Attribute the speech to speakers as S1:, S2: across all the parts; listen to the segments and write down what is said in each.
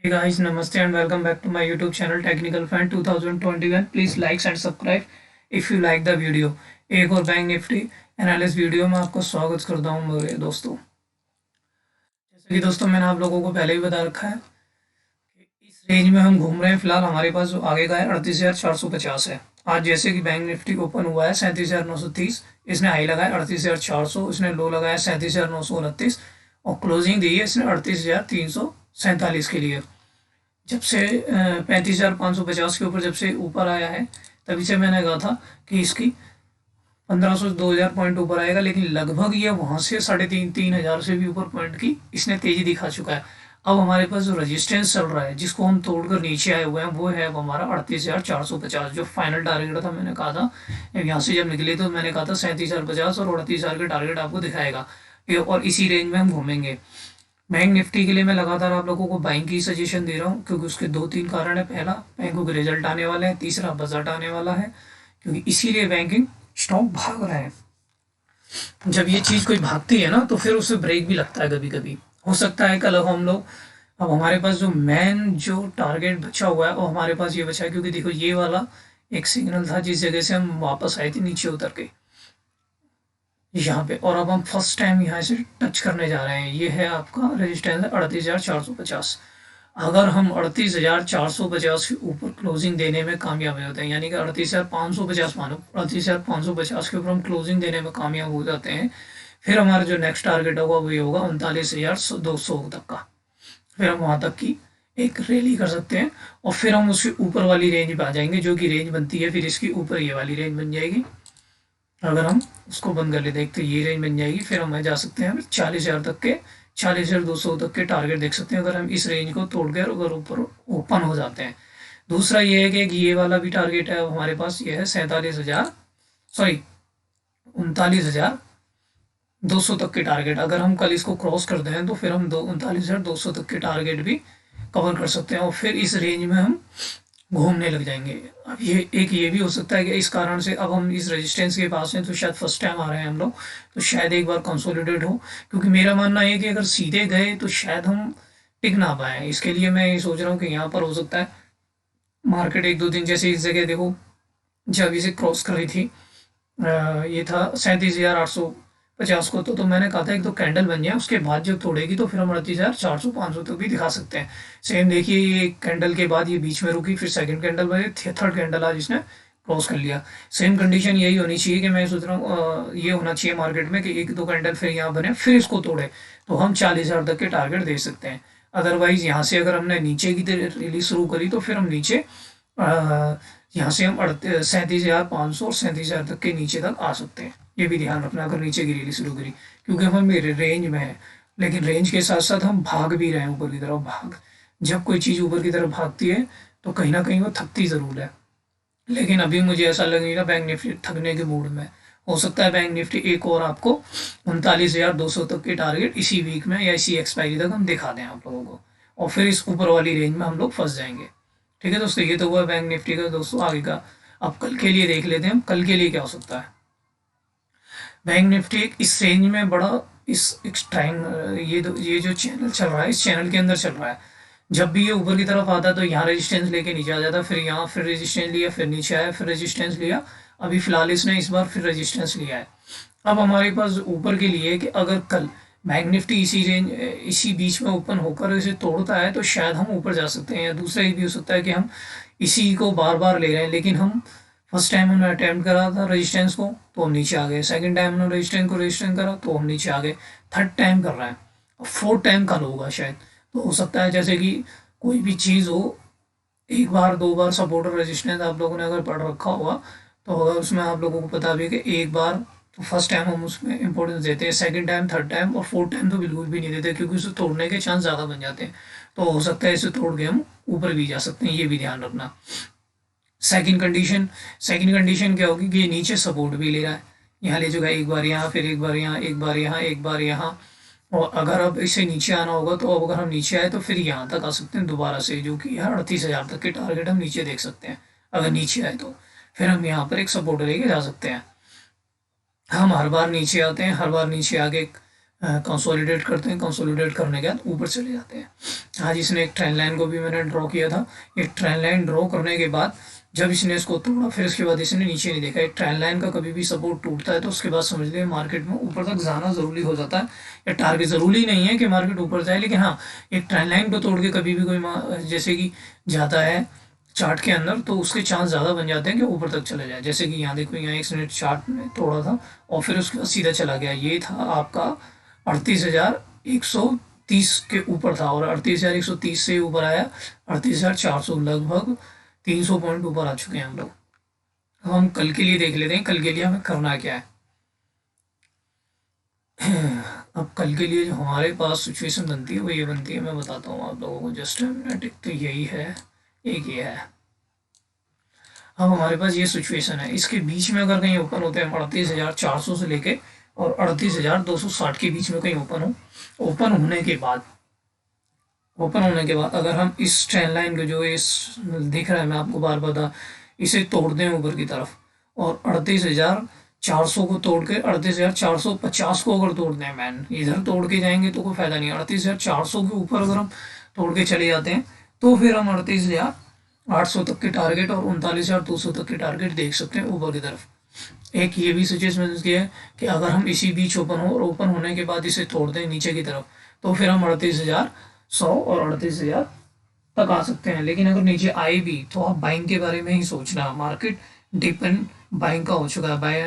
S1: Hey guys, namaste and welcome back to my YouTube channel Technical Fan 2021. Please like and subscribe if you like the video. एक और bank Nifty analysis video में आपको स्वागत करता हूँ मेरे दोस्तों। जैसे कि दोस्तों मैंने आप लोगों को पहले ही बता रखा है कि इस रेंज में हम घूम रहे हैं। फिलहाल हमारे पास जो आगे का है 38,450 है। आज जैसे कि बैंक निफ्टी ओपन हुआ है 37,930, इसने हाई लगाया 38,400, इसने लो लगाया 37,929 और क्लोजिंग दी है इसने 38,347 के लिए। जब से 35,550 के ऊपर जब से ऊपर आया है तभी से मैंने कहा था कि इसकी 1,500 से 2,000 पॉइंट ऊपर आएगा, लेकिन लगभग ये वहाँ से 3,500 से भी ऊपर पॉइंट की इसने तेजी दिखा चुका है। अब हमारे पास जो रजिस्टेंस चल रहा है जिसको हम तोड़कर नीचे आए हुए हैं वो है अब हमारा 38,450। जो फाइनल टारगेट था मैंने कहा था यहाँ से जब निकले तो मैंने कहा था 37,050 और 38,000 के टारगेट आपको दिखाएगा और इसी रेंज में हम घूमेंगे। बैंक निफ्टी के लिए मैं लगातार आप लोगों को बाइंग की सजेशन दे रहा हूँ क्योंकि उसके दो तीन कारण है। पहला, बैंकों के रिजल्ट आने वाले हैं। तीसरा, बजट आने वाला है, क्योंकि इसीलिए बैंकिंग स्टॉक भाग रहा है। जब ये चीज़ कोई भागती है ना तो फिर उसे ब्रेक भी लगता है कभी कभी। हो सकता है कल हम लोग, अब हमारे पास जो मेन जो टारगेट बचा हुआ है वो हमारे पास ये बचा है, क्योंकि देखो ये वाला एक सिग्नल था जिस जगह से हम वापस आए थे नीचे उतर के यहाँ पे, और अब हम फर्स्ट टाइम यहाँ से टच करने जा रहे हैं। ये है आपका रेजिस्टेंस 38,450। अगर हम 38,450 के ऊपर क्लोजिंग देने में कामयाब हो जाते हैं, यानी कि 38,550 मानो 38,550 के ऊपर हम क्लोजिंग देने में कामयाब हो जाते हैं, फिर हमारा जो नेक्स्ट टारगेट होगा वो ये होगा 39,200 तक का। फिर हम वहाँ तक की एक रैली कर सकते हैं और फिर हम उसके ऊपर वाली रेंज पे आ जाएंगे, जो कि रेंज बनती है फिर इसकी ऊपर ये वाली रेंज बन जाएगी। अगर हम उसको बंद कर ले देखते ये रेंज बन जाएगी, फिर हम जा सकते हैं 40,000 तक के, 40,200 तक के टारगेट देख सकते हैं अगर हम इस रेंज को तोड़ कर अगर ऊपर ओपन हो जाते हैं। दूसरा ये है कि ये वाला भी टारगेट है हमारे पास, ये है 39,200 तक के टारगेट। अगर हम कल इसको क्रॉस करते हैं तो फिर हम 39,200 तक के टारगेट भी कवर कर सकते हैं और फिर इस रेंज में हम घूमने लग जाएंगे। अब ये भी हो सकता है कि इस कारण से अब हम इस रेजिस्टेंस के पास हैं तो शायद फर्स्ट टाइम आ रहे हैं हम लोग, तो शायद एक बार कंसोलिडेट हो, क्योंकि मेरा मानना है कि अगर सीधे गए तो शायद हम टिक ना पाए। इसके लिए मैं ये सोच रहा हूँ कि यहाँ पर हो सकता है मार्केट एक दो दिन, जैसे इस जगह देखो जब इसे क्रॉस कर रही थी ये था 37,850 को, तो मैंने कहा था एक दो कैंडल बन जाए उसके बाद जब तोड़ेगी तो फिर हम 38,400 500 तक भी दिखा सकते हैं। सेम देखिए ये कैंडल के बाद ये बीच में रुकी, फिर सेकंड कैंडल बने, थर्ड कैंडल आज इसने क्रॉस कर लिया। सेम कंडीशन यही होनी चाहिए कि मैं सोच रहा हूँ ये होना चाहिए मार्केट में कि एक दो कैंडल फिर यहाँ बने फिर इसको तोड़े तो हम 40,000 तक के टारगेट दे सकते हैं। अदरवाइज यहाँ से अगर हमने नीचे की रैली शुरू करी तो फिर हम नीचे यहाँ से हम 37,500 और 37,000 तक के नीचे तक आ सकते हैं। ये भी ध्यान रखना अगर नीचे की रैली शुरू करी, क्योंकि हम मेरे रेंज में है, लेकिन रेंज के साथ साथ हम भाग भी रहे हैं ऊपर की तरफ। जब कोई चीज़ ऊपर की तरफ भागती है तो कहीं ना कहीं वो थकती ज़रूर है, लेकिन अभी मुझे ऐसा लग नहीं रहा बैंक निफ्टी थकने के मूड में। हो सकता है बैंक निफ्टी एक और आपको 39,200 तक के टारगेट इसी वीक में या इसी एक्सपायरी तक हम दिखा दें आप लोगों को, और फिर इस ऊपर वाली रेंज में हम लोग फंस जाएंगे। ठीक है दोस्तों, ये तो हुआ बैंक निफ्टी का। दोस्तों आगे का अब कल के लिए देख लेते हैं हम कल के लिए क्या हो सकता है। बैंक निफ्टी इस रेंज में बड़ा इस टाइम ये जो चैनल चल रहा है इस चैनल के अंदर चल रहा है। जब भी ये ऊपर की तरफ आता है तो यहाँ रेजिस्टेंस लेके नीचे आ जाता है, फिर यहाँ फिर रेजिस्टेंस लिया, फिर नीचे आया, फिर रेजिस्टेंस लिया। अभी फिलहाल इसने इस बार फिर रेजिस्टेंस लिया है। अब हमारे पास ऊपर के लिए कि अगर कल बैंक निफ्टी इसी बीच में ओपन होकर इसे तोड़ता है तो शायद हम ऊपर जा सकते हैं, या दूसरा ये भी हो सकता है कि हम इसी को बार बार ले रहे हैं, लेकिन हम फर्स्ट टाइम हमने अटैम्प्ट करा था रेजिस्टेंस को तो हम नीचे आ गए, सेकंड टाइम हमने रेजिस्टेंस करा तो हम नीचे आ गए, थर्ड टाइम कर रहा है और फोर्थ टाइम कल होगा शायद। तो हो सकता है जैसे कि कोई भी चीज़ हो, एक बार दो बार सपोर्ट और रेजिस्टेंस आप लोगों ने अगर पढ़ रखा होगा तो होगा उसमें आप लोगों को पता भी कि एक बार तो फर्स्ट टाइम हम उसमें इंपॉर्टेंस देते हैं, सेकंड टाइम, थर्ड टाइम और फोर्थ टाइम तो बिल्कुल भी नहीं देते, क्योंकि उसे तोड़ने के चांस ज़्यादा बन जाते हैं। तो हो सकता है इसे तोड़ के हम ऊपर भी जा सकते हैं, ये भी ध्यान रखना। सेकंड कंडीशन क्या होगी कि ये नीचे सपोर्ट भी ले रहा है, यहाँ ले जाएगा एक बार यहाँ, फिर एक बार यहाँ, एक बार यहाँ, एक बार यहाँ, और अगर अब इसे नीचे आना होगा तो अब अगर हम नीचे आए तो फिर यहाँ तक आ सकते हैं दोबारा से, जो कि यहाँ 38,000 तक के टारगेट हम नीचे देख सकते हैं। अगर नीचे आए तो फिर हम यहाँ पर एक सपोर्ट लेके जा सकते हैं। हम हर बार नीचे आते हैं, हर बार नीचे आके कंसोलिडेट करते हैं, कंसोलिडेट करने के बाद ऊपर चले जाते हैं। आज इसने एक ट्रेंड लाइन को भी मैंने ड्रॉ किया था। एक ट्रेंड लाइन ड्रॉ करने के बाद जब इसने इसको तोड़ा, फिर उसके बाद इसने नीचे नहीं देखा। एक ट्रेंड लाइन का कभी भी सपोर्ट टूटता है तो उसके बाद समझ लिया मार्केट में ऊपर तक जाना ज़रूरी हो जाता है। या टारगेट ज़रूरी नहीं है कि मार्केट ऊपर जाए, लेकिन हाँ, एक ट्रेंड लाइन को तोड़ के कभी भी कोई जैसे कि जाता है चार्ट के अंदर, तो उसके चांस ज़्यादा बन जाते हैं कि ऊपर तक चले जाए। जैसे कि यहाँ देखो, यहाँ 1 मिनट चार्ट में तोड़ा था और फिर उसके बाद सीधा चला गया। ये था आपका 38,130 के ऊपर था और 38,130 से ऊपर आया 38,400, लगभग 300 पॉइंट ऊपर आ चुके हैं हम लोग। अब हम कल के लिए देख लेते हैं, कल के लिए हमें करना क्या है। अब कल के लिए जो हमारे पास सिचुएशन बनती है वो ये बनती है, मैं बताता हूँ आप लोगों को, जस्ट मिनट। एक तो यही है, एक ये है। अब हमारे पास ये सिचुएशन है, इसके बीच में अगर कहीं ओपन होते हैं 38,400 से लेके और 38,260 के बीच में कहीं ओपन हो, ओपन होने के बाद अगर हम इस ट्रेंड लाइन को जो इस दिख रहा है, मैं आपको बार बता, इसे तोड़ दें ऊपर की तरफ और 38,400 को तोड़ के 38,450 को अगर तोड़ दें, मैन इधर तोड़ के जाएंगे तो कोई फायदा नहीं। 38,400 के ऊपर अगर हम तोड़ के चले जाते हैं तो फिर हम 38,800 तक के टारगेट और 39,200 तक के टारगेट देख सकते हैं ऊपर की तरफ। एक ये भी सिचुएशन किया है कि अगर हम इसी बीच ओपन हो और ओपन होने के बाद इसे तोड़ दें नीचे की तरफ, तो फिर हम 38,100 और 38,000 तक आ सकते हैं। लेकिन अगर नीचे आए भी तो आप बाइंग के बारे में ही सोचना। मार्केट डिप एंड बाइंग का हो चुका है, बाय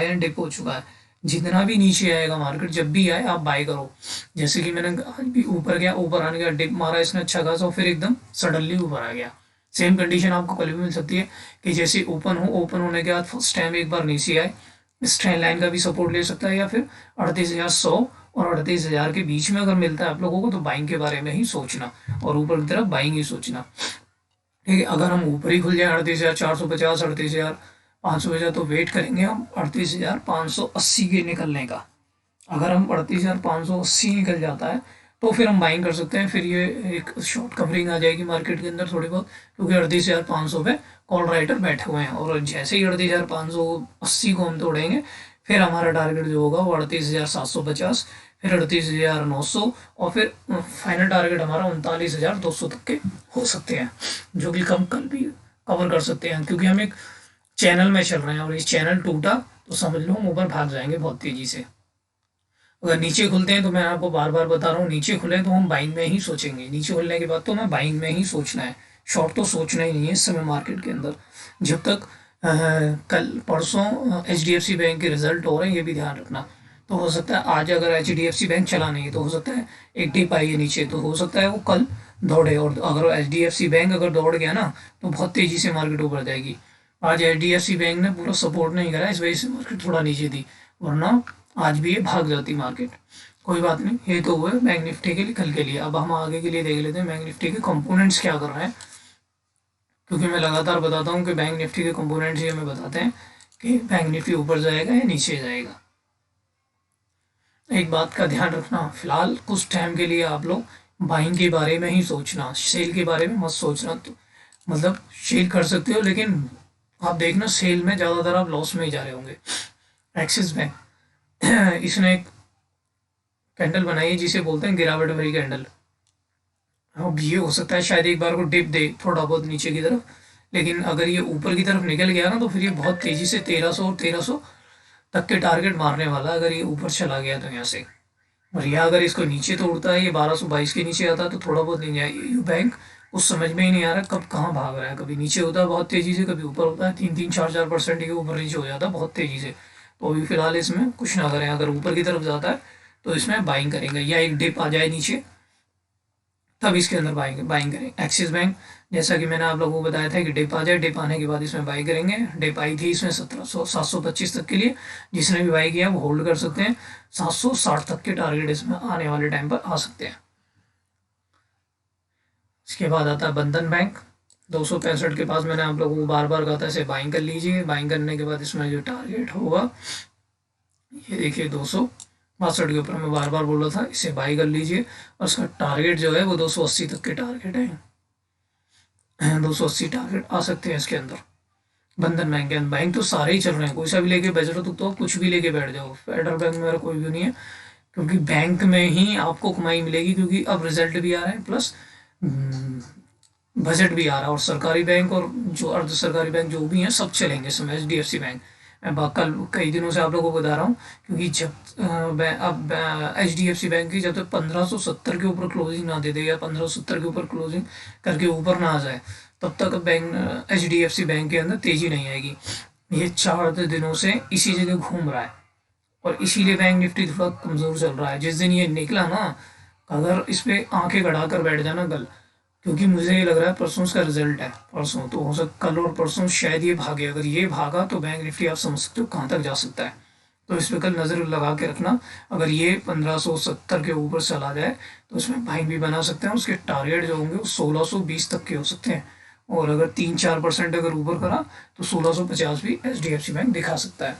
S1: एंड डिप हो चुका है। जितना भी नीचे आएगा मार्केट, जब भी आए आप बाय करो। जैसे कि मैंने आज भी ऊपर गया, ऊपर आने का डिप मारा इसने अच्छा खासा और फिर एकदम सडनली ऊपर आ गया। सेम कंडीशन आपको कल भी मिल सकती है कि जैसे ओपन हो, ओपन होने के बाद फर्स्ट टाइम एक बार नीचे आए, इस ट्रेंड लाइन का भी सपोर्ट ले सकता है, या फिर 38,100 और 38,000 के बीच में अगर मिलता है आप लोगों को तो बाइंग के बारे में ही सोचना और ऊपर की तरफ बाइंग ही सोचना। ठीक है, अगर हम ऊपर ही खुल जाए 38,450, 38,550, तो वेट करेंगे हम 38,580 के निकलने का। अगर हम 38,580 निकल जाता है तो फिर हम बाइंग कर सकते हैं। फिर ये एक शॉर्ट कवरिंग आ जाएगी मार्केट के अंदर थोड़ी बहुत, क्योंकि 38,500 पे कॉल राइटर बैठे हुए हैं और जैसे ही 38,580 को हम तोड़ेंगे फिर हमारा टारगेट जो होगा वो 38,750, फिर 38,900 और फिर फाइनल टारगेट हमारा 39,200 तक के हो सकते हैं, जो कि हम कल भी कवर कर सकते हैं। क्योंकि हम एक चैनल में चल रहे हैं और इस चैनल टूटा तो समझ लो हम ऊपर भाग जाएंगे बहुत तेज़ी से। अगर नीचे खुलते हैं तो मैं आपको बार बार बता रहा हूँ, नीचे खुले तो हम बाइंग में ही सोचेंगे। नीचे खुलने के बाद तो मैं बाइंग में ही सोचना है, शॉर्ट तो सोचना ही नहीं है इस समय मार्केट के अंदर। जब तक कल परसों HDFC बैंक के रिजल्ट हो रहे हैं, ये भी ध्यान रखना। तो हो सकता है आज अगर HDFC बैंक चला नहीं तो हो सकता है एक डिप आई है नीचे, तो हो सकता है वो कल दौड़े। और अगर HDFC बैंक अगर दौड़ गया ना तो बहुत तेज़ी से मार्केट ऊपर जाएगी। आज HDFC बैंक ने पूरा सपोर्ट नहीं करा, इस वजह से मार्केट थोड़ा नीचे थी, वरना आज भी ये भाग जाती मार्केट। कोई बात नहीं, ये तो हुए बैंक निफ्टी के लिए कल के लिए। अब हम आगे के लिए देख लेते हैं बैंक निफ्टी के कंपोनेंट्स क्या कर रहे हैं, क्योंकि मैं लगातार बताता हूँ कि बैंक निफ्टी के कंपोनेंट्स ये हमें बताते हैं कि बैंक निफ्टी ऊपर जाएगा या नीचे जाएगा। एक बात का ध्यान रखना, फिलहाल कुछ टाइम के लिए आप लोग बाइंग के बारे में ही सोचना, सेल के बारे में मत सोचना। तो मतलब सेल कर सकते हो, लेकिन आप देखना सेल में ज़्यादातर आप लॉस में ही जा रहे होंगे। एक्सिस बैंक इसने एक कैंडल बनाई है जिसे बोलते हैं गिरावट भरी कैंडल। अब ये हो सकता है शायद एक बार को डिप दे थोड़ा बहुत नीचे की तरफ, लेकिन अगर ये ऊपर की तरफ निकल गया ना तो फिर ये बहुत तेज़ी से 1300 और 1300 तक के टारगेट मारने वाला है, अगर ये ऊपर चला गया तो यहाँ से। और यह अगर इसको नीचे तोड़ता है, ये 1222 के नीचे आता है तो थोड़ा बहुत नहीं जाए। यू बैंक उस समझ में ही नहीं आ रहा कब कहाँ भाग रहा है, कभी नीचे होता है बहुत तेज़ी से, कभी ऊपर होता है 3-3, 4-4% के ऊपर नीचे हो जाता है बहुत तेज़ी से। तो अभी फिलहाल इसमें कुछ ना करें, अगर ऊपर की तरफ जाता है तो इसमें बाइंग करेंगे, या एक डिप आ जाए नीचे तब इसके अंदर बाइंग करें। एक्सिस बैंक जैसा कि मैंने आप लोगों को बताया था कि डिप आ जाए, डिप आने के बाद इसमें बाई करेंगे। डिप आई थी इसमें 725 तक के लिए, जिसने भी बाई किया वो होल्ड कर सकते हैं। 760 तक के टारगेट इसमें आने वाले टाइम पर आ सकते हैं। इसके बाद आता है बंधन बैंक 265 के पास। मैंने आप लोगों को बार बार कहा था इसे बाइंग कर लीजिए। बाइंग करने के बाद इसमें जो टारगेट होगा ये देखिए 262 के ऊपर, मैं बार बार बोल रहा था इसे बाई कर लीजिए। और उसका टारगेट जो है वो 280 तक के टारगेट है, 280 टारगेट आ सकते हैं इसके अंदर। बंधन बैंक के बैंक तो सारे ही चल रहे हैं, कोई सा भी लेके बैठ जाओ तो कुछ भी लेके बैठ जाओ। फेडरल बैंक में मेरा कोई भी नहीं है, क्योंकि बैंक में ही आपको कमाई मिलेगी, क्योंकि अब रिजल्ट भी आ रहे हैं प्लस बजट भी आ रहा है, और सरकारी बैंक और जो अर्ध सरकारी बैंक जो भी हैं सब चलेंगे इस समय। HDFC बैंक, मैं कल कई दिनों से आप लोगों को बता रहा हूँ, क्योंकि जब अब HDFC बैंक की जब तक 1570 के ऊपर क्लोजिंग ना दे दे, या 1570 के ऊपर क्लोजिंग करके ऊपर ना आ जाए, तब तक बैंक HDFC बैंक के अंदर तेजी नहीं आएगी। ये 4 दिनों से इसी जगह घूम रहा है, और इसीलिए बैंक निफ्टी थोड़ा कमज़ोर चल रहा है। जिस दिन ये निकला ना, अगर इस पर आंखें गड़ा कर बैठ जाना कल, क्योंकि मुझे ये लग रहा है परसों इसका रिजल्ट है, परसों तो हो सकता कल और परसों शायद ये भागे। अगर ये भागा तो बैंक निफ्टी आप समझ सकते हो कहाँ तक जा सकता है। तो इस पर कल नज़र लगा के रखना। अगर ये 1570 के ऊपर चला जाए तो इसमें बाइंग भी बना सकते हैं। उसके टारगेट जो होंगे वो 1620 तक के हो सकते हैं, और अगर 3-4% अगर ऊपर करा तो 1650 भी HDFC बैंक दिखा सकता है।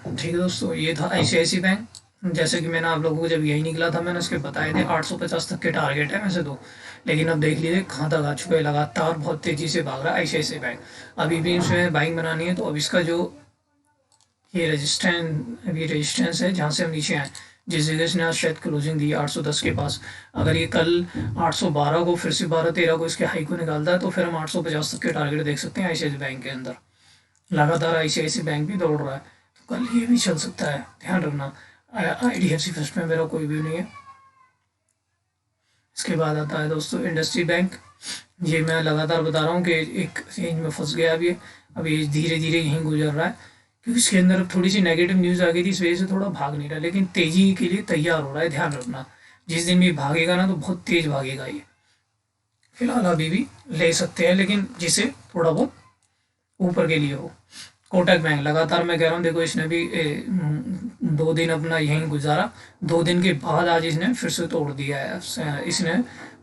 S1: ठीक है दोस्तों, ये था ICICI बैंक। जैसे कि मैंने आप लोगों को जब यही निकला था मैंने उसके बताए थे 850 तक के टारगेट है वैसे तो, लेकिन अब देख लीजिए कहाँ तक आ चुका है, लगातार बहुत तेज़ी से भाग रहा है ICICI बैंक। अभी भी इसमें बाइंग बनानी है, तो अब इसका जो ये रेजिस्टेंस है जहाँ से हम नीचे आए, जिस जगह से आज शायद क्लोजिंग दी 810 के पास, अगर ये कल 812 को फिर से 12-13 को इसके हाई को निकालता है तो फिर हम 850 तक के टारगेट देख सकते हैं ICICI बैंक के अंदर। लगातार ICICI बैंक भी दौड़ रहा है, तो कल ये भी चल सकता है, ध्यान रखना। IDFC फर्स्ट में मेरा कोई भी नहीं है। इसके बाद आता है दोस्तों इंडस्ट्री बैंक। ये मैं लगातार बता रहा हूँ कि एक रेंज में फंस गया अब ये धीरे धीरे यहीं गुजर रहा है, क्योंकि इसके अंदर थोड़ी सी नेगेटिव न्यूज़ आ गई थी, इस वजह से थोड़ा भाग नहीं रहा, लेकिन तेज़ी के लिए तैयार हो रहा है, ध्यान रखना। जिस दिन भी भागेगा ना तो बहुत तेज़ भागेगा ये। फिलहाल अभी भी ले सकते हैं, लेकिन जिसे थोड़ा बहुत ऊपर के लिए हो। कोटक बैंक लगातार मैं कह रहा हूँ, देखो इसने भी 2 दिन अपना यहीं गुजारा, 2 दिन के बाद आज इसने फिर से तोड़ दिया है। इसने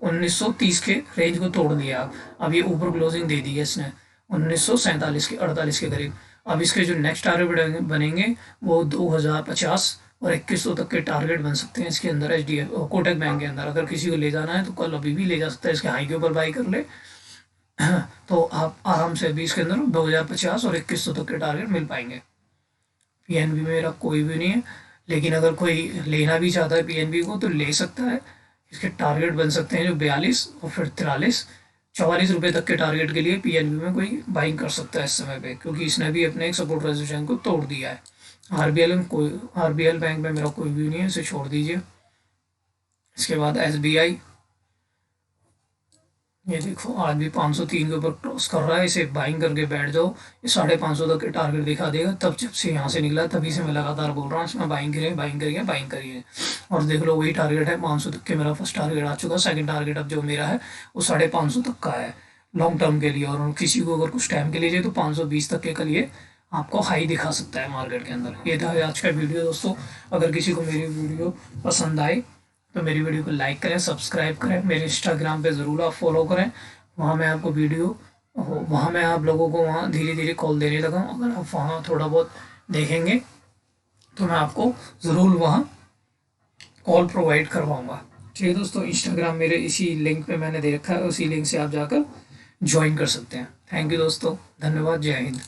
S1: 1930 के रेंज को तोड़ दिया। अब ये ऊपर क्लोजिंग दे दी है इसने 1947 के 48 के करीब। अब इसके जो नेक्स्ट टारगेट बनेंगे वो 2050 और 2100 तक के टारगेट बन सकते हैं इसके अंदर। कोटक बैंक के अंदर अगर किसी को ले जाना है तो कल अभी भी ले जा सकता है, इसके हाई के ऊपर बाई कर ले तो आप आराम से अभी इसके अंदर 2050 और 2100 तक के टारगेट मिल पाएंगे। PNB में मेरा कोई भी नहीं है, लेकिन अगर कोई लेना भी चाहता है PNB को तो ले सकता है। इसके टारगेट बन सकते हैं जो 42 और फिर 43-44 रुपये तक के टारगेट के लिए PNB में कोई बाइंग कर सकता है इस समय पे, क्योंकि इसने भी अपने एक सपोर्ट रेजिस्टेंस को तोड़ दिया है। RBL बैंक में मेरा कोई भी नहीं है, इसे छोड़ दीजिए। इसके बाद SBI, ये देखो आज भी 503 के ऊपर क्रॉस कर रहा है, इसे बाइंग करके बैठ जाओ, ये 550 तक के टारगेट दिखा देगा। तब जब से यहाँ से निकला तभी से मैं लगातार बोल रहा हूँ इसमें बाइंग करिए, बाइंग करिए, बाइंग करिए। और देख लो वही टारगेट है 500 तक के, मेरा फर्स्ट टारगेट आ चुका, सेकंड टारगेट अब जो मेरा है वो 550 तक का है लॉन्ग टर्म के लिए। और किसी को अगर कुछ टाइम के लिए चाहिए तो 520 तक के लिए आपको हाई दिखा सकता है मार्केट के अंदर। ये था आज का वीडियो दोस्तों। अगर किसी को मेरी वीडियो पसंद आए तो मेरी वीडियो को लाइक करें, सब्सक्राइब करें, मेरे इंस्टाग्राम पे ज़रूर आप फॉलो करें। वहाँ मैं आपको वहाँ मैं आप लोगों को वहाँ धीरे धीरे कॉल देने लगा हूँ। अगर आप वहाँ थोड़ा बहुत देखेंगे तो मैं आपको ज़रूर वहाँ कॉल प्रोवाइड करवाऊँगा। ठीक है दोस्तों, इंस्टाग्राम मेरे इसी लिंक पे मैंने दे रखा है, उसी लिंक से आप जाकर ज्वाइन कर सकते हैं। थैंक यू दोस्तों, धन्यवाद, जय हिंद।